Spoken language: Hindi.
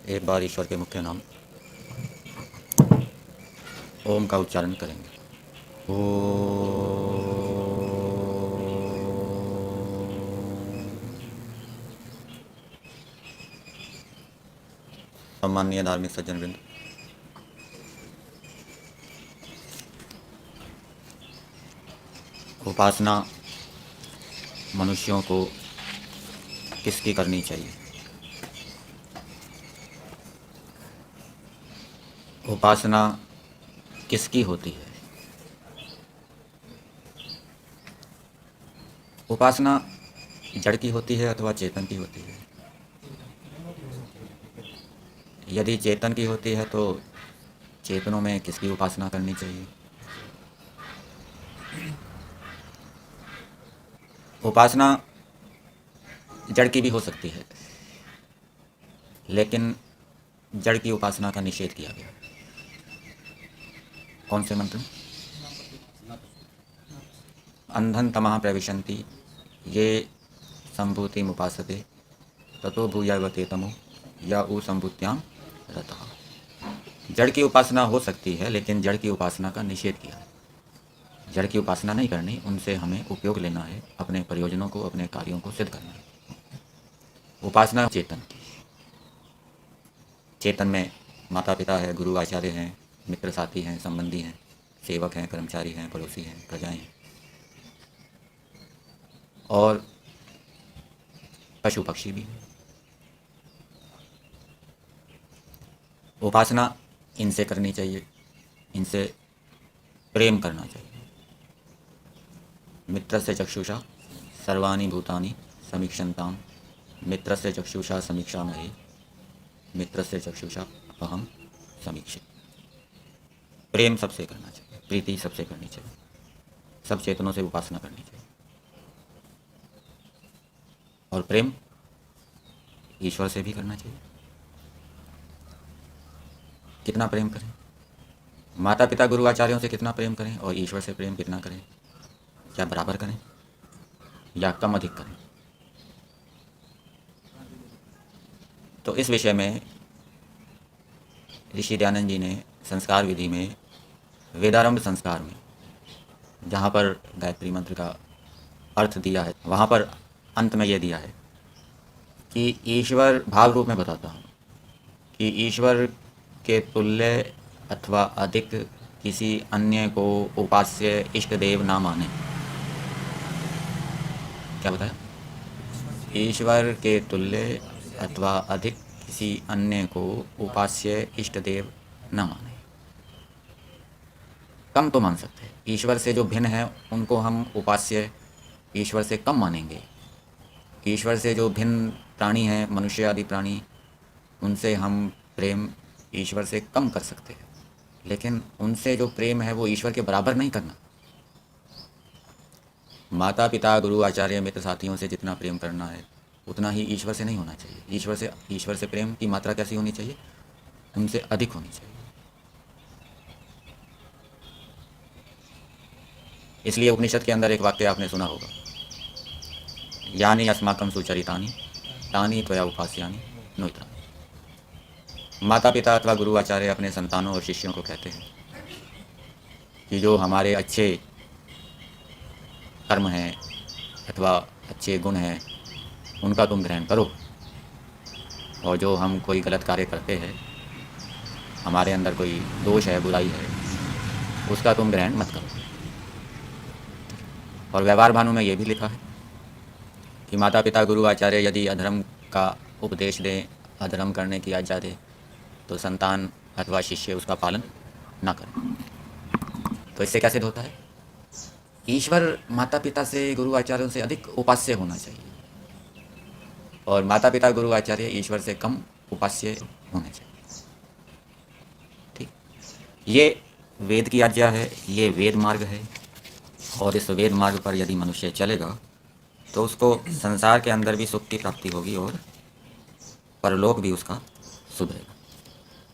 एक बार ईश्वर के मुख्य नाम ओम का उच्चारण करेंगे। ओ। सम्माननीय धार्मिक सज्जन वृंद, उपासना मनुष्यों को किसकी करनी चाहिए? उपासना किसकी होती है? उपासना जड़ की होती है अथवा चेतन की होती है? यदि चेतन की होती है तो चेतनों में किसकी उपासना करनी चाहिए? उपासना जड़ की भी हो सकती है, लेकिन जड़ की उपासना का निषेध किया गया। कौन से मंत्र? अंधन तमः प्रविशन्ति ये संभूति मुपासते ततो भूयावते तमो या उ संभूत्याम रतः। जड़ की उपासना हो सकती है, लेकिन जड़ की उपासना का निषेध किया है। जड़ की उपासना नहीं करनी, उनसे हमें उपयोग लेना है, अपने प्रयोजनों को, अपने कार्यों को सिद्ध करना है। उपासना चेतन की। चेतन में माता पिता है, गुरु आचार्य हैं, मित्र साथी हैं, संबंधी हैं, सेवक हैं, कर्मचारी हैं, पड़ोसी हैं, प्रजाएं हैं और पशु पक्षी भी हैं। उपासना इनसे करनी चाहिए, इनसे प्रेम करना चाहिए। मित्रस्य चक्षुषा सर्वाणि भूतानि समीक्षन्ताम् मित्रस्य चक्षुषा समीक्षामहे मित्रस्य चक्षुषा अहम समीक्षे। प्रेम सबसे करना चाहिए, प्रीति सबसे करनी चाहिए, सब चेतनों से उपासना करनी चाहिए। और प्रेम ईश्वर से भी करना चाहिए। कितना प्रेम करें? माता पिता गुरु आचार्यों से कितना प्रेम करें और ईश्वर से प्रेम कितना करें? क्या बराबर करें या कम अधिक करें? तो इस विषय में ऋषि दयानंद जी ने संस्कार विधि में वेदारंभ संस्कार में, जहाँ पर गायत्री मंत्र का अर्थ दिया है, वहाँ पर अंत में यह दिया है कि ईश्वर, भाव रूप में बताता हूँ, कि ईश्वर के तुल्य अथवा अधिक किसी अन्य को उपास्य इष्ट देव ना माने। क्या बताया? ईश्वर के तुल्य अथवा अधिक किसी अन्य को उपास्य इष्ट देव न माने। कम तो मान सकते हैं, ईश्वर से जो भिन्न है उनको हम उपास्य ईश्वर से कम मानेंगे। ईश्वर से जो भिन्न प्राणी हैं, मनुष्य आदि प्राणी, उनसे हम प्रेम ईश्वर से कम कर सकते हैं, लेकिन उनसे जो प्रेम है वो ईश्वर के बराबर नहीं करना। माता पिता गुरु आचार्य मित्र साथियों से जितना प्रेम करना है उतना ही ईश्वर से नहीं होना चाहिए। ईश्वर से प्रेम की मात्रा कैसी होनी चाहिए? उनसे अधिक होनी चाहिए। इसलिए उपनिषद के अंदर एक वाक्य आपने सुना होगा, यानी अस्माकं सुचरितानि तानि त्वया उपास्यानि नोत्राणि। माता पिता अथवा गुरु आचार्य अपने संतानों और शिष्यों को कहते हैं कि जो हमारे अच्छे कर्म हैं अथवा अच्छे गुण हैं उनका तुम ग्रहण करो, और जो हम कोई गलत कार्य करते हैं, हमारे अंदर कोई दोष है, बुराई है, उसका तुम ग्रहण मत करो। और व्यवहार भानु में ये भी लिखा है कि माता पिता गुरु आचार्य यदि अधर्म का उपदेश दें, अधर्म करने की आज्ञा दें, तो संतान अथवा शिष्य उसका पालन न करें। तो इससे क्या सिद्ध होता है? ईश्वर माता पिता से, गुरु आचार्यों से अधिक उपास्य होना चाहिए, और माता पिता गुरु आचार्य ईश्वर से कम उपास्य होने चाहिए। ठीक, ये वेद की आज्ञा है, ये वेद मार्ग है, और इस वेद मार्ग पर यदि मनुष्य चलेगा तो उसको संसार के अंदर भी सुख की प्राप्ति होगी और परलोक भी उसका सुधरेगा।